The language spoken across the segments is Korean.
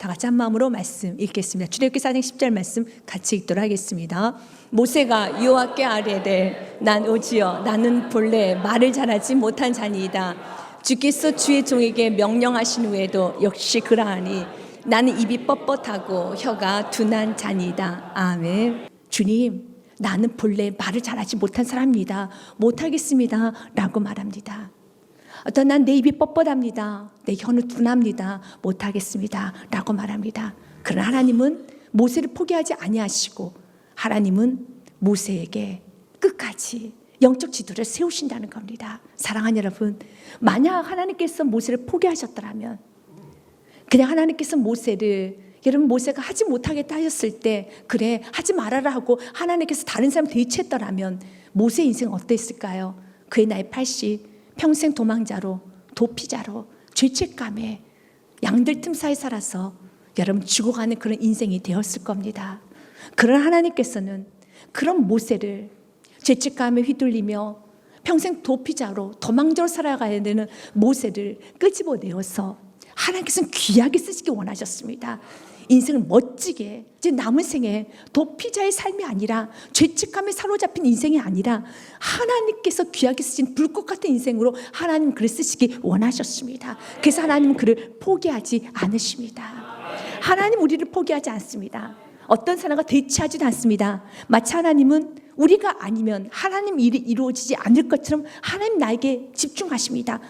다 같이 한 마음으로 말씀 읽겠습니다. 출애굽기 4장 10절 말씀 같이 읽도록 하겠습니다. 모세가 여호와께 아뢰되 난 오지여 나는 본래 말을 잘하지 못한 자니이다. 주께서 주의 종에게 명령하신 후에도 역시 그러하니 나는 입이 뻣뻣하고 혀가 둔한 자니이다. 아멘. 주님, 나는 본래 말을 잘하지 못한 사람입니다. 못하겠습니다 라고 말합니다. 어떤 난 내 입이 뻣뻣합니다. 내 혀는 둔합니다. 못하겠습니다 라고 말합니다. 그러나 하나님은 모세를 포기하지 아니하시고 하나님은 모세에게 끝까지 영적 지도를 세우신다는 겁니다. 사랑하는 여러분, 만약 하나님께서 모세를 포기하셨더라면, 그냥 하나님께서 모세를, 여러분 모세가 하지 못하겠다 하셨을 때 그래 하지 말아라 하고 하나님께서 다른 사람 대체했더라면 모세 인생 어땠을까요? 그의 나이 80, 평생 도망자로, 도피자로, 죄책감에 양들 틈 사이 살아서 여러분 죽어가는 그런 인생이 되었을 겁니다. 그런 하나님께서는 그런 모세를 죄책감에 휘둘리며 평생 도피자로, 도망자로 살아가야 되는 모세를 끄집어내어서 하나님께서는 귀하게 쓰시기 원하셨습니다. 인생을 멋지게, 이제 남은 생에 도피자의 삶이 아니라, 죄책감에 사로잡힌 인생이 아니라 하나님께서 귀하게 쓰신 불꽃 같은 인생으로 하나님 그를 쓰시기 원하셨습니다. 그래서 하나님은 그를 포기하지 않으십니다. 하나님 우리를 포기하지 않습니다. 어떤 사람과 대치하지도 않습니다. 마치 하나님은 우리가 아니면 하나님 일이 이루어지지 않을 것처럼 하나님 나에게 집중하십니다.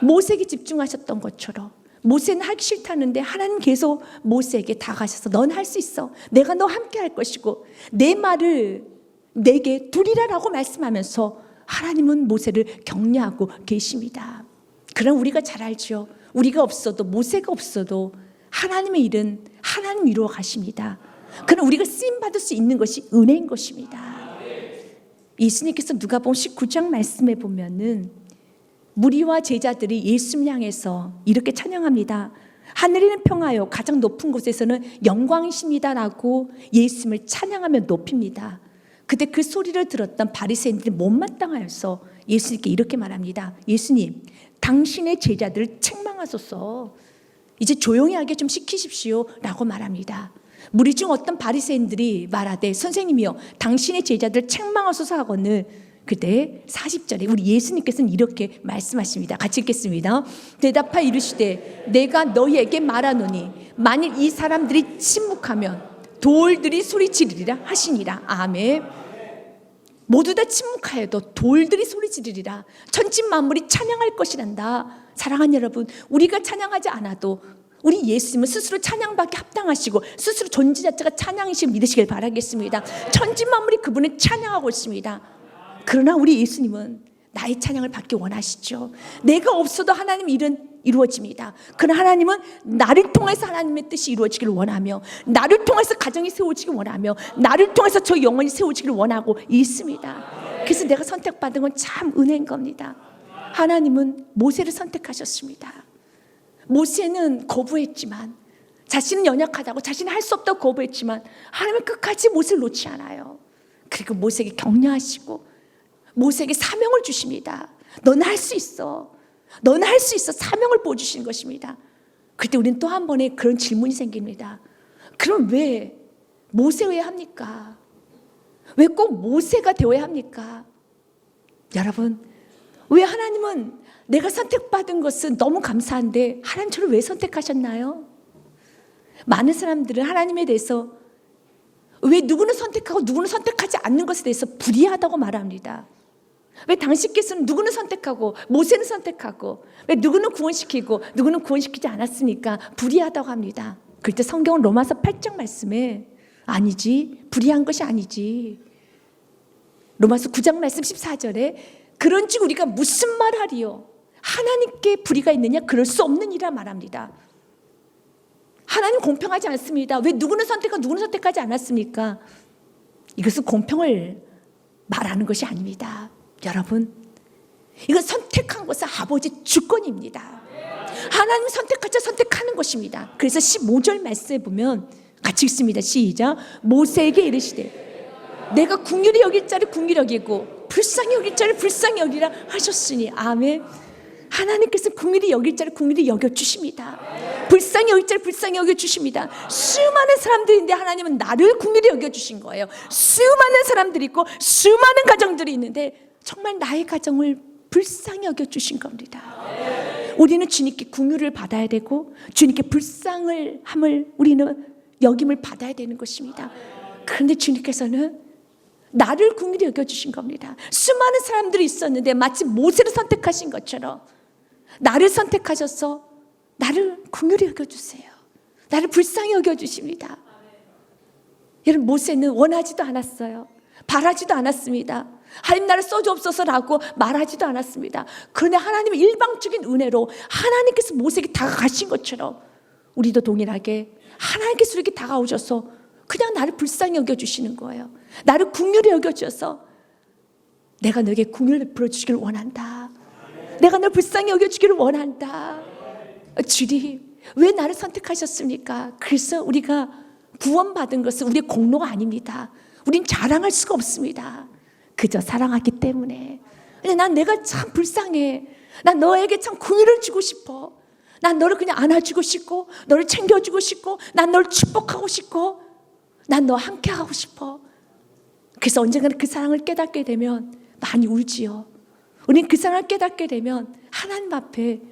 모세에게 집중하셨던 것처럼 모세는 하기 싫다는데 하나님 계속 모세에게 다가가셔서 넌 할 수 있어. 내가 너 함께 할 것이고 내 말을 내게 두리라라고 말씀하면서 하나님은 모세를 격려하고 계십니다. 그럼 우리가 잘 알죠. 우리가 없어도, 모세가 없어도 하나님의 일은 하나님 이루어 가십니다. 그럼 우리가 쓰임받을 수 있는 것이 은혜인 것입니다. 예수님께서 누가복음 19장 말씀에 보면은 무리와 제자들이 예수님 향해서 이렇게 찬양합니다. 하늘에는 평화요, 가장 높은 곳에서는 영광이십니다라고 예수님을 찬양하며 높입니다. 그때 그 소리를 들었던 바리새인들이 못마땅하여서 예수님께 이렇게 말합니다. 예수님, 당신의 제자들을 책망하소서. 이제 조용히 하게 좀 시키십시오 라고 말합니다. 무리 중 어떤 바리새인들이 말하되 선생님이여 당신의 제자들 책망하소서 하거늘 그때 40절에 우리 예수님께서는 이렇게 말씀하십니다. 같이 읽겠습니다. 대답하여 이르시되 내가 너희에게 말하노니 만일 이 사람들이 침묵하면 돌들이 소리지르리라 하시니라. 아멘. 모두 다 침묵하여도 돌들이 소리지르리라. 천지 만물이 찬양할 것이란다. 사랑하는 여러분, 우리가 찬양하지 않아도 우리 예수님은 스스로 찬양받기 합당하시고 스스로 존재 자체가 찬양이시고 믿으시길 바라겠습니다. 천지 만물이 그분을 찬양하고 있습니다. 그러나 우리 예수님은 나의 찬양을 받기 원하시죠. 내가 없어도 하나님 일은 이루어집니다. 그러나 하나님은 나를 통해서 하나님의 뜻이 이루어지기를 원하며 나를 통해서 가정이 세워지기를 원하며 나를 통해서 저 영혼이 세워지기를 원하고 있습니다. 그래서 내가 선택받은 건 참 은혜인 겁니다. 하나님은 모세를 선택하셨습니다. 모세는 거부했지만, 자신은 연약하다고, 자신은 할 수 없다고 거부했지만 하나님은 끝까지 모세를 놓지 않아요. 그리고 모세에게 격려하시고 모세에게 사명을 주십니다. 너는 할 수 있어. 너는 할 수 있어. 사명을 보여주시는 것입니다. 그때 우리는 또 한 번의 그런 질문이 생깁니다. 그럼 왜 모세여야 합니까? 왜 꼭 모세가 되어야 합니까? 여러분, 왜 하나님은 내가 선택받은 것은 너무 감사한데 하나님 저를 왜 선택하셨나요? 많은 사람들은 하나님에 대해서 왜 누구는 선택하고 누구는 선택하지 않는 것에 대해서 불의하다고 말합니다. 왜 당신께서는 누구는 선택하고 모세는 선택하고 왜 누구는 구원시키고 누구는 구원시키지 않았으니까 불의하다고 합니다. 그때 성경은 로마서 8장 말씀에 아니지, 불의한 것이 아니지. 로마서 9장 말씀 14절에 그런즉 우리가 무슨 말하리요? 하나님께 불의가 있느냐? 그럴 수 없느니라 말합니다. 하나님 공평하지 않습니다. 왜 누구는 선택하고 누구는 선택하지 않았습니까? 이것은 공평을 말하는 것이 아닙니다. 여러분, 이건 선택한 것은 아버지 주권입니다. 하나님 선택하자 선택하는 것입니다. 그래서 15절 말씀에 보면 같이 읽습니다. 시작. 모세에게 이르시되 내가 긍휼히 여길 자를 긍휼히 여기고 불쌍히 여길 자를 불쌍히 여기라 하셨으니. 아멘. 하나님께서 긍휼히 여길 자를 긍휼히 여겨주십니다. 불쌍히 여길 자를 불쌍히 여겨주십니다. 수많은 사람들인데 하나님은 나를 긍휼히 여겨주신 거예요. 수많은 사람들이 있고 수많은 가정들이 있는데 정말 나의 가정을 불쌍히 여겨주신 겁니다. 우리는 주님께 긍휼을 받아야 되고 주님께 불쌍을 함을 우리는 여김을 받아야 되는 것입니다. 그런데 주님께서는 나를 긍휼히 여겨주신 겁니다. 수많은 사람들이 있었는데 마치 모세를 선택하신 것처럼 나를 선택하셔서 나를 긍휼히 여겨주세요. 나를 불쌍히 여겨주십니다. 여러분, 모세는 원하지도 않았어요. 바라지도 않았습니다. 하나님 나를 써주옵소서라고 말하지도 않았습니다. 그런데 하나님의 일방적인 은혜로 하나님께서 모세에게 다가가신 것처럼 우리도 동일하게 하나님께서 이렇게 다가오셔서 그냥 나를 불쌍히 여겨주시는 거예요. 나를 긍휼히 여겨주셔서 내가 너에게 긍휼을 베풀어 주시기를 원한다. 내가 널 불쌍히 여겨주기를 원한다. 주님, 왜 나를 선택하셨습니까? 그래서 우리가 구원받은 것은 우리의 공로가 아닙니다. 우린 자랑할 수가 없습니다. 그저 사랑하기 때문에. 난 내가 참 불쌍해. 난 너에게 참 긍휼을 주고 싶어. 난 너를 그냥 안아주고 싶고 너를 챙겨주고 싶고 난 너를 축복하고 싶고 난 너와 함께 하고 싶어. 그래서 언젠가는 그 사랑을 깨닫게 되면 많이 울지요. 우린 그 사랑을 깨닫게 되면 하나님 앞에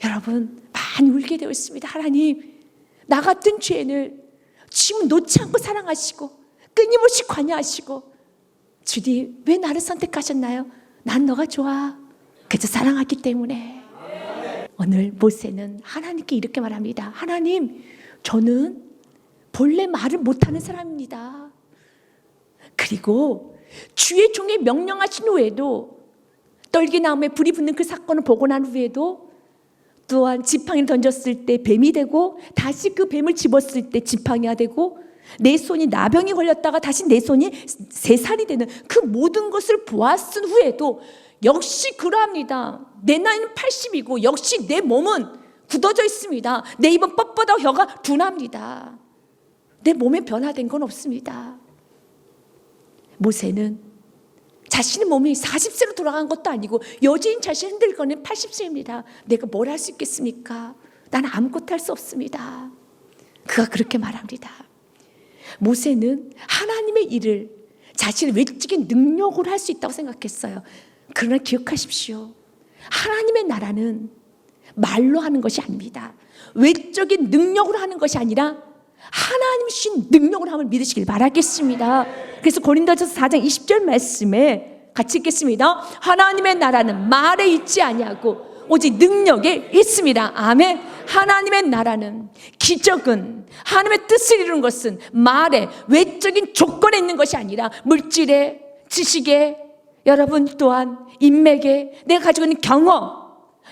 여러분 많이 울게 되어 있습니다. 하나님, 나 같은 죄인을 지금 놓지 않고 사랑하시고 끊임없이 관여하시고 주님, 왜 나를 선택하셨나요? 난 너가 좋아. 그래서 사랑하기 때문에. 오늘 모세는 하나님께 이렇게 말합니다. 하나님, 저는 본래 말을 못하는 사람입니다. 그리고 주의 종에 명령하신 후에도 떨기나무에 불이 붙는 그 사건을 보고 난 후에도 또한 지팡이를 던졌을 때 뱀이 되고 다시 그 뱀을 집었을 때 지팡이가 되고 내 손이 나병이 걸렸다가 다시 내 손이 새살이 되는 그 모든 것을 보았은 후에도 역시 그러합니다. 내 나이는 80이고 역시 내 몸은 굳어져 있습니다. 내 입은 뻣뻣하고 혀가 둔합니다. 내 몸에 변화된 건 없습니다. 모세는 자신의 몸이 40세로 돌아간 것도 아니고 여지인 자신을 흔들거는 80세입니다. 내가 뭘 할 수 있겠습니까? 나는 아무것도 할 수 없습니다. 그가 그렇게 말합니다. 모세는 하나님의 일을 자신의 외적인 능력으로 할 수 있다고 생각했어요. 그러나 기억하십시오. 하나님의 나라는 말로 하는 것이 아닙니다. 외적인 능력으로 하는 것이 아니라 하나님 주신 능력으로 함을 믿으시길 바라겠습니다. 그래서 고린도전서 4장 20절 말씀에 같이 읽겠습니다. 하나님의 나라는 말에 있지 아니하고 오직 능력에 있습니다. 아멘. 하나님의 나라는, 기적은, 하나님의 뜻을 이루는 것은 말에 외적인 조건에 있는 것이 아니라 물질에, 지식에, 여러분 또한 인맥에, 내가 가지고 있는 경험,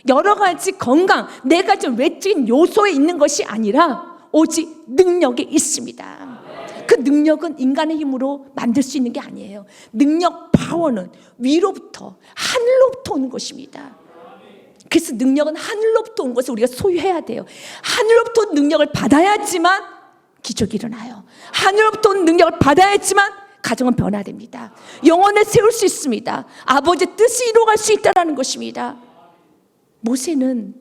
여러 가지 건강, 내가 가진 외적인 요소에 있는 것이 아니라 오직 능력에 있습니다. 그 능력은 인간의 힘으로 만들 수 있는 게 아니에요. 능력, 파워는 위로부터, 하늘로부터 오는 것입니다. 그래서 능력은 하늘로부터 온 것을 우리가 소유해야 돼요. 하늘로부터 능력을 받아야지만 기적이 일어나요. 하늘로부터 온 능력을 받아야지만 가정은 변화됩니다. 영혼을 세울 수 있습니다. 아버지의 뜻이 이루어갈 수 있다는 것입니다. 모세는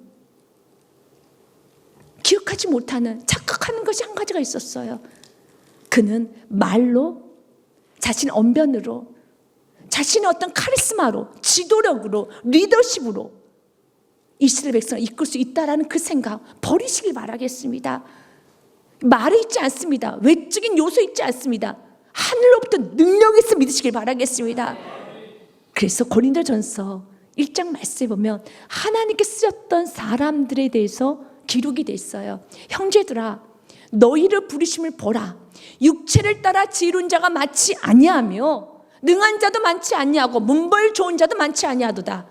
기억하지 못하는, 착각하는 것이 한 가지가 있었어요. 그는 말로, 자신의 언변으로, 자신의 어떤 카리스마로, 지도력으로, 리더십으로 이스라엘 백성을 이끌 수 있다는 그 생각 버리시길 바라겠습니다. 말에 있지 않습니다. 외적인 요소에 있지 않습니다. 하늘로부터 능력이 있어 믿으시길 바라겠습니다. 그래서 고린도전서 1장 말씀에 보면 하나님께 쓰셨던 사람들에 대해서 기록이 돼 있어요. 형제들아, 너희를 부르심을 보라. 육체를 따라 지혜로운 자가 많지 아니하며 능한 자도 많지 아니하고 문벌 좋은 자도 많지 아니하도다.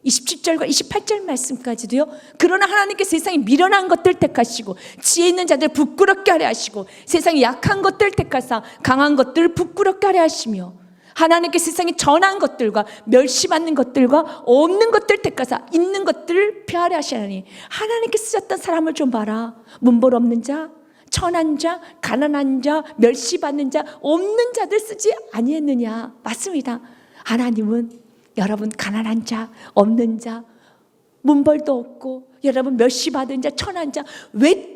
27절과 28절 말씀까지도요. 그러나 하나님께 세상에 미련한 것들 택하시고 지혜 있는 자들 부끄럽게 하려 하시고 세상에 약한 것들 택하사 강한 것들을 부끄럽게 하려 하시며 하나님께 세상에 전한 것들과 멸시받는 것들과 없는 것들 택하사 있는 것들을 폐하려 하시나니 하나님께 쓰셨던 사람을 좀 봐라. 문벌 없는 자, 천한 자, 가난한 자, 멸시받는 자, 없는 자들 쓰지 아니했느냐. 맞습니다. 하나님은 여러분 가난한 자, 없는 자, 문벌도 없고 여러분 멸시받은 자, 천한 자,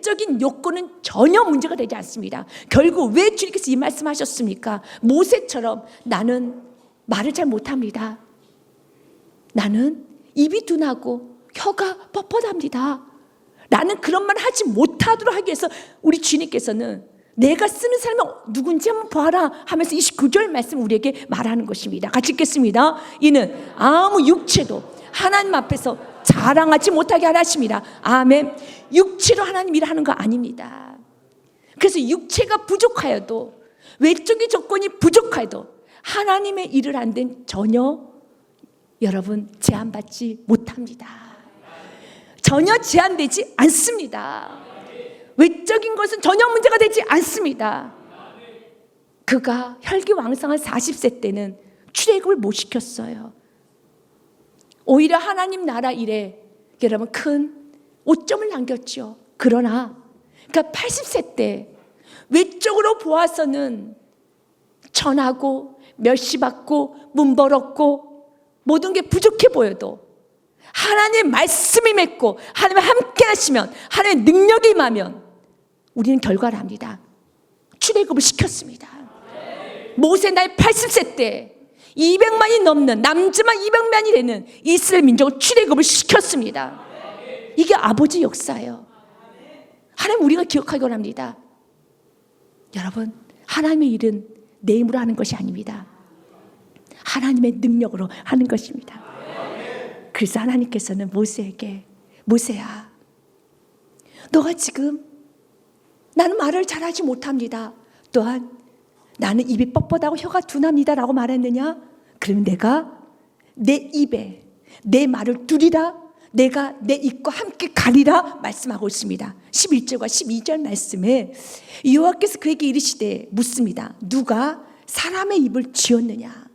외적인 요건은 전혀 문제가 되지 않습니다. 결국 왜 주님께서 이 말씀하셨습니까? 모세처럼 나는 말을 잘 못합니다. 나는 입이 둔하고 혀가 뻣뻣합니다. 나는 그런 말 하지 못하도록 하기 위해서 우리 주님께서는 내가 쓰는 사람이 누군지 한번 봐라 하면서 29절 말씀 우리에게 말하는 것입니다. 같이 읽겠습니다. 이는 아무 육체도 하나님 앞에서 자랑하지 못하게 하라 하십니다. 아멘. 육체로 하나님 일하는 거 아닙니다. 그래서 육체가 부족하여도, 외적인 조건이 부족하여도 하나님의 일을 안 된 전혀 여러분 제한받지 못합니다. 전혀 제한되지 않습니다. 외적인 것은 전혀 문제가 되지 않습니다. 그가 혈기왕성한 40세 때는 출애굽을 못 시켰어요. 오히려 하나님 나라 일에 여러분 큰 오점을 남겼죠. 그러나 그러니까 80세 때 외적으로 보아서는 천하고 멸시받고 문벌었고 모든 게 부족해 보여도 하나님의 말씀이 맺고 하나님과 함께 하시면, 하나님의 능력이 임하면 우리는 결과를 합니다. 출애굽을 시켰습니다. 모세 나이 80세 때 200만이 넘는, 남지만 200만이 되는 이스라엘 민족을 출애굽을 시켰습니다. 이게 아버지 역사예요. 하나님 우리가 기억하기 원합니다. 여러분, 하나님의 일은 내 힘으로 하는 것이 아닙니다. 하나님의 능력으로 하는 것입니다. 그래서 하나님께서는 모세에게, 모세야, 너가 지금 나는 말을 잘하지 못합니다. 또한 나는 입이 뻣뻣하고 혀가 둔합니다 라고 말했느냐? 그러면 내가 내 입에 내 말을 두리라, 내가 내 입과 함께 가리라 말씀하고 있습니다. 11절과 12절 말씀에 여호와께서 그에게 이르시되 묻습니다. 누가 사람의 입을 지었느냐?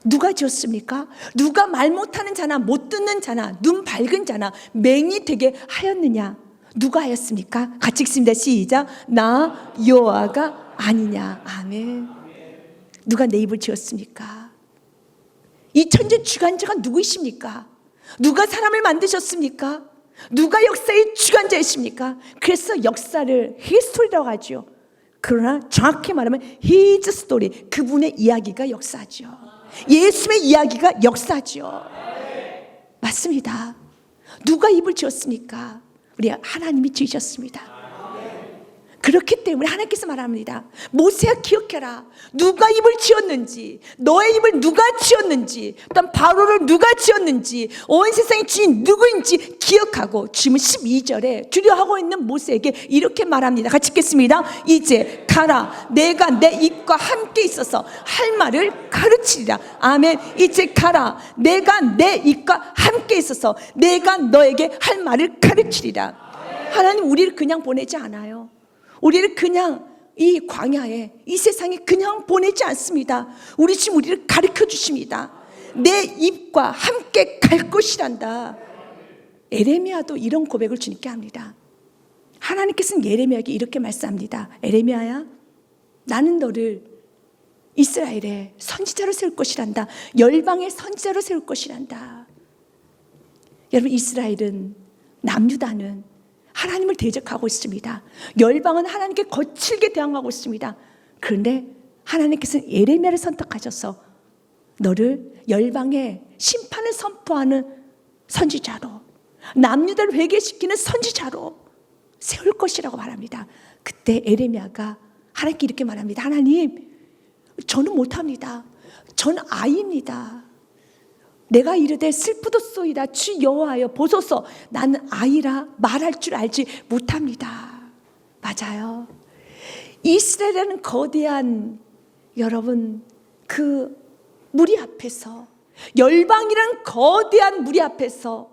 누가 지었습니까? 누가 말 못하는 자나 못 듣는 자나 눈 밝은 자나 맹이 되게 하였느냐? 누가 하였습니까? 같이 읽습니다. 시작. 나 여호와가 아니냐. 아멘. 누가 내 입을 지었습니까? 이 천재 주관자가 누구이십니까? 누가 사람을 만드셨습니까? 누가 역사의 주관자이십니까? 그래서 역사를 히스토리라고 하죠. 그러나 정확히 말하면 히즈 스토리, 그분의 이야기가 역사죠. 예수의 이야기가 역사죠. 맞습니다. 누가 입을 지었습니까? 우리 하나님이 지으셨습니다. 그렇기 때문에 하나님께서 말합니다. 모세야 기억해라. 누가 입을 지었는지, 너의 입을 누가 지었는지, 또한 바로를 누가 지었는지, 온 세상의 주인 누구인지 기억하고 주님은 12절에 두려워하고 있는 모세에게 이렇게 말합니다. 같이 읽겠습니다. 이제 가라. 내가 내 입과 함께 있어서 할 말을 가르치리라. 아멘. 이제 가라. 내가 내 입과 함께 있어서 내가 너에게 할 말을 가르치리라. 하나님 우리를 그냥 보내지 않아요. 우리를 그냥 이 광야에, 이 세상에 그냥 보내지 않습니다. 우리 지금 우리를 가르쳐 주십니다. 내 입과 함께 갈 것이란다. 에레미야도 이런 고백을 주님께 합니다. 하나님께서는 예레미야에게 이렇게 말씀합니다. 에레미야야, 나는 너를 이스라엘의 선지자로 세울 것이란다. 열방의 선지자로 세울 것이란다. 여러분, 이스라엘은, 남유다는 하나님을 대적하고 있습니다. 열방은 하나님께 거칠게 대항하고 있습니다. 그런데 하나님께서는 예레미야를 선택하셔서 너를 열방의 심판을 선포하는 선지자로, 남유다를 회개시키는 선지자로 세울 것이라고 말합니다. 그때 예레미야가 하나님께 이렇게 말합니다. 하나님, 저는 못합니다. 저는 아이입니다. 내가 이르되 슬프도소이다 주 여호와여 보소서, 나는 아이라 말할 줄 알지 못합니다. 맞아요. 이스라엘이라는 거대한, 여러분, 그 무리 앞에서, 열방이라는 거대한 무리 앞에서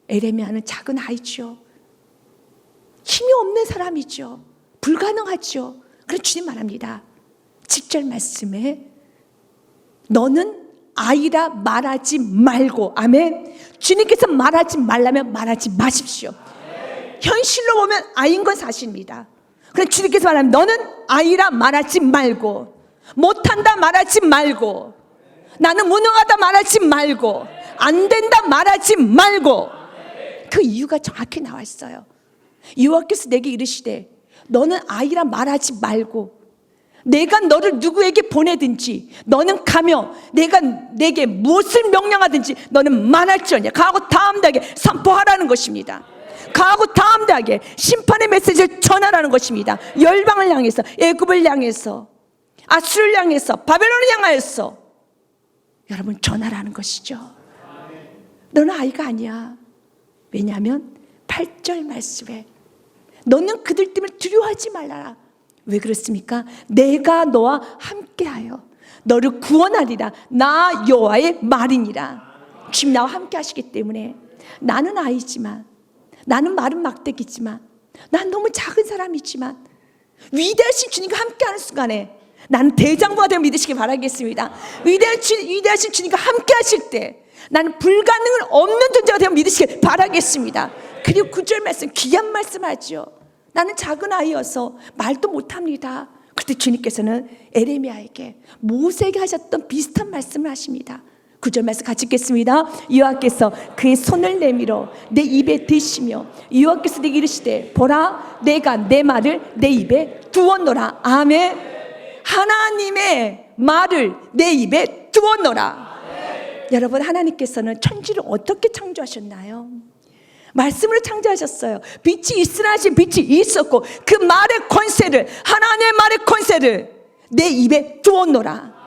에레미야는 작은 아이죠. 힘이 없는 사람이죠. 불가능하죠. 그래서 주님 말합니다. 7절 말씀에 너는 아이라 말하지 말고, 아멘. 주님께서 말하지 말라면 말하지 마십시오. 현실로 보면 아이인 건 사실입니다. 그런데 주님께서 말하면 너는 아이라 말하지 말고, 못한다 말하지 말고, 나는 무능하다 말하지 말고, 안 된다 말하지 말고. 그 이유가 정확히 나와 있어요. 여호와께서 내게 이르시되 너는 아이라 말하지 말고 내가 너를 누구에게 보내든지 너는 가며 내가 내게 무엇을 명령하든지 너는 말할지어냐. 가하고 담대하게 선포하라는 것입니다. 가하고 담대하게 심판의 메시지를 전하라는 것입니다. 열방을 향해서, 애굽을 향해서, 아수를 향해서, 바벨론을 향하여서 여러분 전하라는 것이죠. 너는 아이가 아니야. 왜냐하면 8절 말씀에 너는 그들 때문에 두려워하지 말라라. 왜 그렇습니까? 내가 너와 함께하여 너를 구원하리라. 나 여호와의 말이니라. 주님 나와 함께 하시기 때문에 나는 아이지만, 나는 마른 막대기지만, 난 너무 작은 사람이지만 위대하신 주님과 함께하는 순간에 나는 대장부가 되어 믿으시기 바라겠습니다. 위대하신 주님과 함께 하실 때 나는 불가능은 없는 존재가 되어 믿으시기 바라겠습니다. 그리고 9절 말씀, 귀한 말씀하죠. 나는 작은 아이여서 말도 못합니다. 그때 주님께서는 에레미야에게, 모세에게 하셨던 비슷한 말씀을 하십니다. 9절 말씀 같이 읽겠습니다. 여호와께서 그의 손을 내밀어 내 입에 대시며 여호와께서 내게 이르시되 보라 내가 내 말을 내 입에 두었노라. 아멘. 하나님의 말을 내 입에 두었노라. 여러분, 하나님께서는 천지를 어떻게 창조하셨나요? 말씀으로 창조하셨어요. 빛이 있으라 하신 빛이 있었고 그 말의 권세를, 하나님의 말의 권세를 내 입에 두었노라.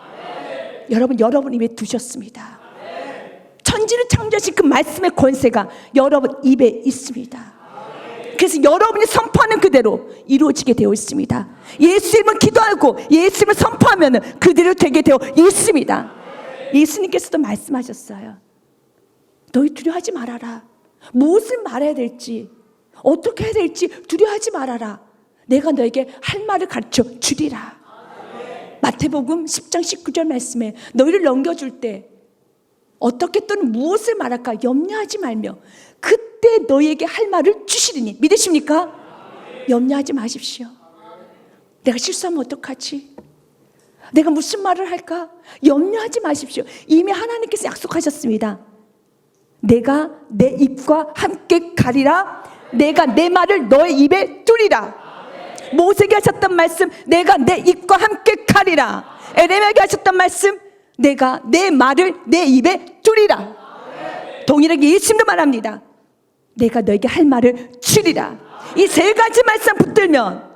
여러분 입에 두셨습니다. 천지를 창조하신 그 말씀의 권세가 여러분 입에 있습니다. 그래서 여러분이 선포하는 그대로 이루어지게 되어 있습니다. 예수 이름을 기도하고 예수 이름을 선포하면 그대로 되게 되어 있습니다. 예수님께서도 말씀하셨어요. 너희 두려워하지 말아라. 무엇을 말해야 될지, 어떻게 해야 될지 두려워하지 말아라. 내가 너에게 할 말을 가르쳐 주리라. 마태복음 10장 19절 말씀에 너희를 넘겨줄 때 어떻게 또는 무엇을 말할까 염려하지 말며 그때 너희에게 할 말을 주시리니. 믿으십니까? 염려하지 마십시오. 내가 실수하면 어떡하지? 내가 무슨 말을 할까? 염려하지 마십시오. 이미 하나님께서 약속하셨습니다. 내가 내 입과 함께 가리라. 내가 내 말을 너의 입에 두리라. 모세에게 하셨던 말씀, 내가 내 입과 함께 가리라. 에레미야에게 하셨던 말씀, 내가 내 말을 내 입에 두리라. 동일하게 예수님도 말합니다. 내가 너에게 할 말을 주리라. 이 세 가지 말씀 붙들면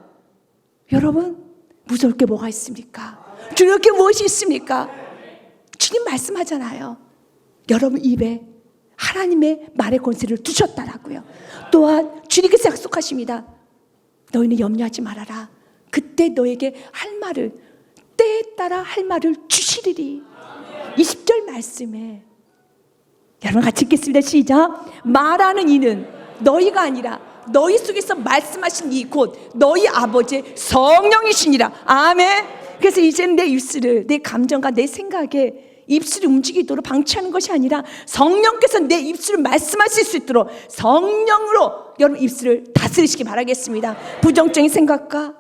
여러분 무서울 게 뭐가 있습니까? 두려울 게 무엇이 있습니까? 주님 말씀하잖아요. 여러분 입에 하나님의 말의 권세를 두셨다라고요. 또한 주님께서 약속하십니다. 너희는 염려하지 말아라. 그때 너에게 할 말을, 때에 따라 할 말을 주시리리. 20절 말씀에 여러분 같이 읽겠습니다. 시작. 말하는 이는 너희가 아니라 너희 속에서 말씀하신 이 곧 너희 아버지의 성령이시니라. 아멘. 그래서 이제는 내 입술을, 내 감정과 내 생각에 입술이 움직이도록 방치하는 것이 아니라 성령께서 내 입술을 말씀하실 수 있도록 성령으로 여러분 입술을 다스리시기 바라겠습니다. 부정적인 생각과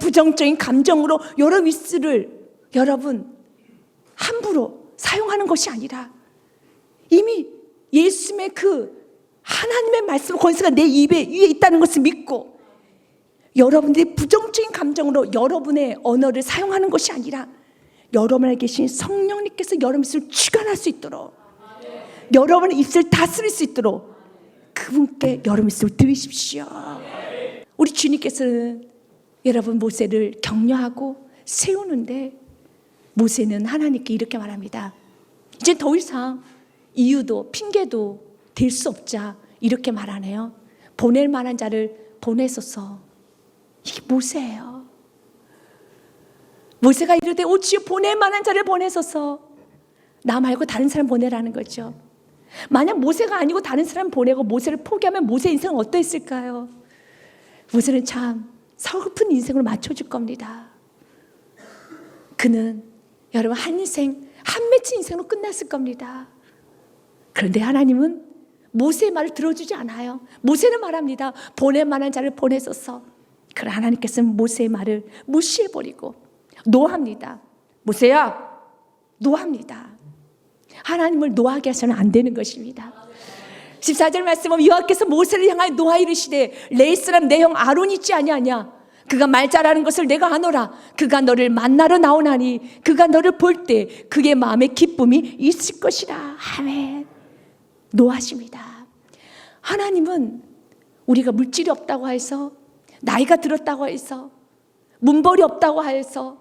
부정적인 감정으로 여러분 입술을 여러분 함부로 사용하는 것이 아니라 이미 예수님의 그 하나님의 말씀 권세가 내 입에 위에 있다는 것을 믿고 여러분들이 부정적인 감정으로 여러분의 언어를 사용하는 것이 아니라 여러분 안에 계신 성령님께서 여러분 입술을 주관할 수 있도록 여러분의 입술을 다스릴 수 있도록 그분께 여러분 입술을 들으십시오. 우리 주님께서는 여러분 모세를 격려하고 세우는데 모세는 하나님께 이렇게 말합니다. 이제 더 이상 이유도 핑계도 될 수 없자 이렇게 말하네요. 보낼 만한 자를 보내소서. 이게 모세예요. 모세가 이르되 오 주여 보낼 만한 자를 보내소서. 나 말고 다른 사람 보내라는 거죠. 만약 모세가 아니고 다른 사람 보내고 모세를 포기하면 모세 인생은 어떠했을까요? 모세는 참 서글픈 인생으로 맞춰줄 겁니다. 그는 여러분 한 인생 한 맺힌 인생으로 끝났을 겁니다. 그런데 하나님은 모세의 말을 들어주지 않아요. 모세는 말합니다. 보낼 만한 자를 보내소서. 그러나 하나님께서는 모세의 말을 무시해버리고 노합니다. 모세야 노합니다. 하나님을 노하게 해서는 안 되는 것입니다. 14절 말씀은 여호와께서 모세를 향하여 노하 이르시되 레위 사람 내 형 아론이 있지 아니하냐. 그가 말 잘하는 것을 내가 아노라. 그가 너를 만나러 나오나니 그가 너를 볼 때 그의 마음에 기쁨이 있을 것이라. 아멘. 노하십니다. 하나님은 우리가 물질이 없다고 해서, 나이가 들었다고 해서, 문벌이 없다고 해서,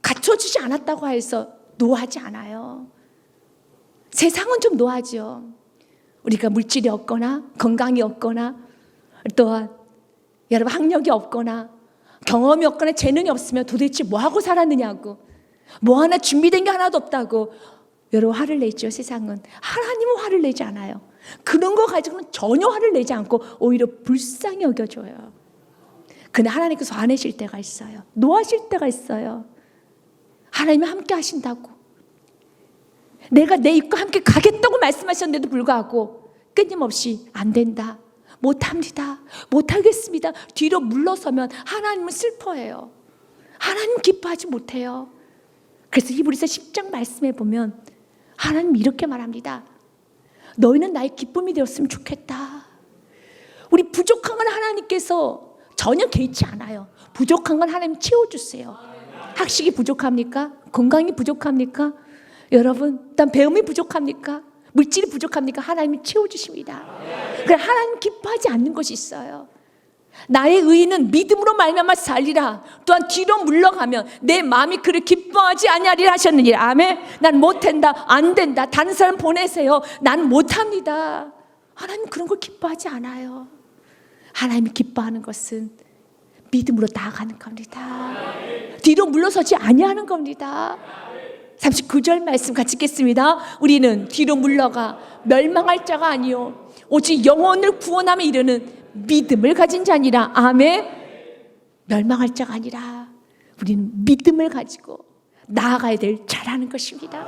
갖춰주지 않았다고 해서 노하지 않아요. 세상은 좀 노하죠. 우리가 물질이 없거나 건강이 없거나 또한 여러분 학력이 없거나 경험이 없거나 재능이 없으면 도대체 뭐하고 살았느냐고, 뭐 하나 준비된 게 하나도 없다고 여러분 화를 내죠. 세상은. 하나님은 화를 내지 않아요. 그런 거 가지고는 전혀 화를 내지 않고 오히려 불쌍히 여겨줘요. 근데 하나님께서 화내실 때가 있어요. 노하실 때가 있어요. 하나님이 함께 하신다고, 내가 내 입과 함께 가겠다고 말씀하셨는데도 불구하고 끊임없이 안 된다, 못합니다, 못하겠습니다 뒤로 물러서면 하나님은 슬퍼해요. 하나님 기뻐하지 못해요. 그래서 히브리서 10장 말씀에 보면 하나님 이렇게 말합니다. 너희는 나의 기쁨이 되었으면 좋겠다. 우리 부족한 건 하나님께서 전혀 개의치 않아요. 부족한 건 하나님 채워주세요. 학식이 부족합니까? 건강이 부족합니까? 여러분, 일단 배움이 부족합니까? 물질이 부족합니까? 하나님이 채워주십니다. 그래, 하나님 기뻐하지 않는 것이 있어요. 나의 의인은 믿음으로 말미암아 살리라. 또한 뒤로 물러가면 내 마음이 그를 기뻐하지 아니하리라 하셨느니라. 아멘. 난 못한다, 안 된다, 다른 사람 보내세요, 난 못합니다. 하나님 그런 걸 기뻐하지 않아요. 하나님이 기뻐하는 것은 믿음으로 나아가는 겁니다. 뒤로 물러서지 아니하는 겁니다. 39절 말씀 같이 읽겠습니다. 우리는 뒤로 물러가 멸망할 자가 아니요 오직 영혼을 구원함에 이르는 믿음을 가진 자니라. 아멘. 멸망할 자가 아니라 우리는 믿음을 가지고 나아가야 될 자라는 것입니다.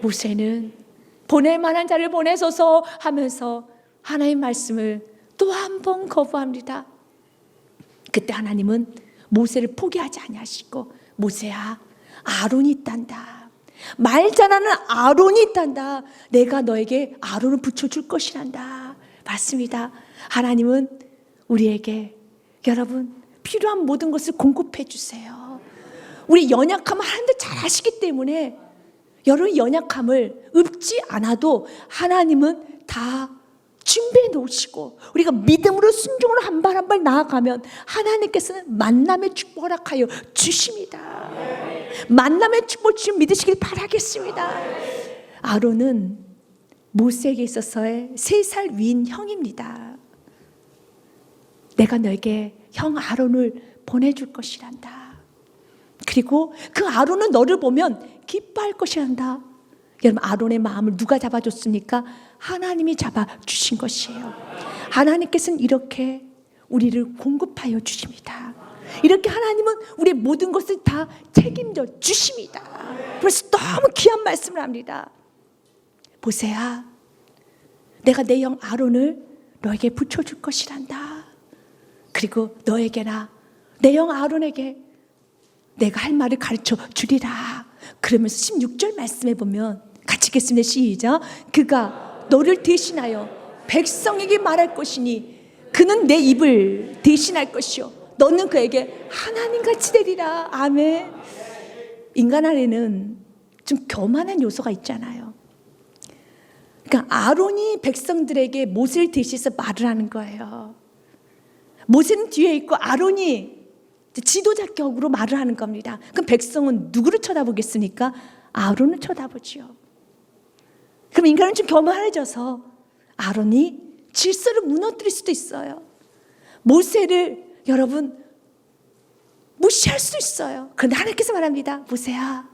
모세는 보낼 만한 자를 보내소서 하면서 하나님의 말씀을 또 한 번 거부합니다. 그때 하나님은 모세를 포기하지 아니하시고, 모세야, 아론이 있단다, 말 잘하는 아론이 있단다, 내가 너에게 아론을 붙여줄 것이란다. 맞습니다. 하나님은 우리에게 여러분 필요한 모든 것을 공급해 주세요. 우리 연약함을 하나님도 잘 아시기 때문에 여러분 연약함을 읊지 않아도 하나님은 다 준비해 놓으시고, 우리가 믿음으로 순종으로 한 발 한 발 나아가면 하나님께서는 만남의 축복을 허락하여 주십니다. 만남의 축복을 주시면 믿으시길 바라겠습니다. 아론은 모세에게 있어서의 3살 위인 형입니다. 내가 너에게 형 아론을 보내줄 것이란다. 그리고 그 아론은 너를 보면 기뻐할 것이란다. 여러분, 아론의 마음을 누가 잡아줬습니까? 하나님이 잡아주신 것이에요. 하나님께서는 이렇게 우리를 공급하여 주십니다. 이렇게 하나님은 우리의 모든 것을 다 책임져 주십니다. 그래서 너무 귀한 말씀을 합니다. 보세요, 내가 내 형 아론을 너에게 붙여줄 것이란다. 그리고 너에게나 내 형 아론에게 내가 할 말을 가르쳐 주리라. 그러면서 16절 말씀에 보면 같이 읽겠습니다. 시작. 그가 너를 대신하여 백성에게 말할 것이니 그는 내 입을 대신할 것이요 너는 그에게 하나님같이 되리라. 아멘. 인간 안에는 좀 교만한 요소가 있잖아요. 그러니까 아론이 백성들에게 모세를 대신해서 말을 하는 거예요. 모세는 뒤에 있고 아론이 지도자격으로 말을 하는 겁니다. 그럼 백성은 누구를 쳐다보겠습니까? 아론을 쳐다보죠. 그럼 인간은 좀 교만해져서 아론이 질서를 무너뜨릴 수도 있어요. 모세를 여러분 무시할 수 있어요. 그런데 하나님께서 말합니다. 모세야,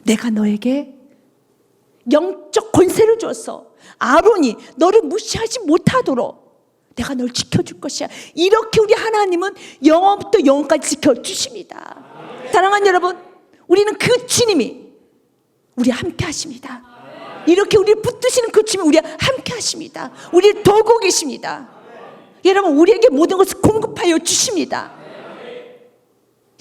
내가 너에게 영적 권세를 줘서 아론이 너를 무시하지 못하도록 내가 널 지켜줄 것이야. 이렇게 우리 하나님은 영원부터 영원까지 지켜주십니다. 사랑하는 여러분, 우리는 그 주님이 우리 함께 하십니다. 이렇게 우리를 붙드시는 그 주님이 우리와 함께 하십니다. 우리를 도우고 계십니다. 여러분, 우리에게 모든 것을 공급하여 주십니다.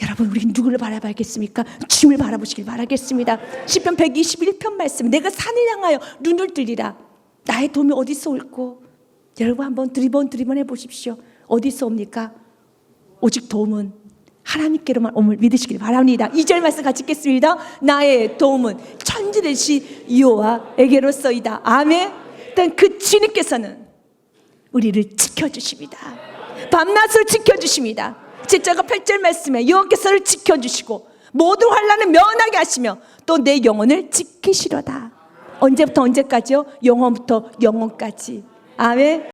여러분, 우리 누구를 바라봐야겠습니까? 주님을 바라보시길 바라겠습니다. 시편 121편 말씀, 내가 산을 향하여 눈을 들리라. 나의 도움이 어디서 올고? 여러분 한번 드리번 해보십시오. 어디서 옵니까? 오직 도움은 하나님께로만 옴을 믿으시길 바랍니다. 2절 말씀 같이 읽겠습니다. 나의 도움은 천지되시 여호와에게로서이다. 아멘. 일단 그 주님께서는 우리를 지켜주십니다. 밤낮을 지켜주십니다. 7절과 8절 말씀에 여호와께서를 지켜주시고 모든 환난을 면하게 하시며 또 내 영혼을 지키시로다. 언제부터 언제까지요? 영혼부터 영혼까지. 아멘.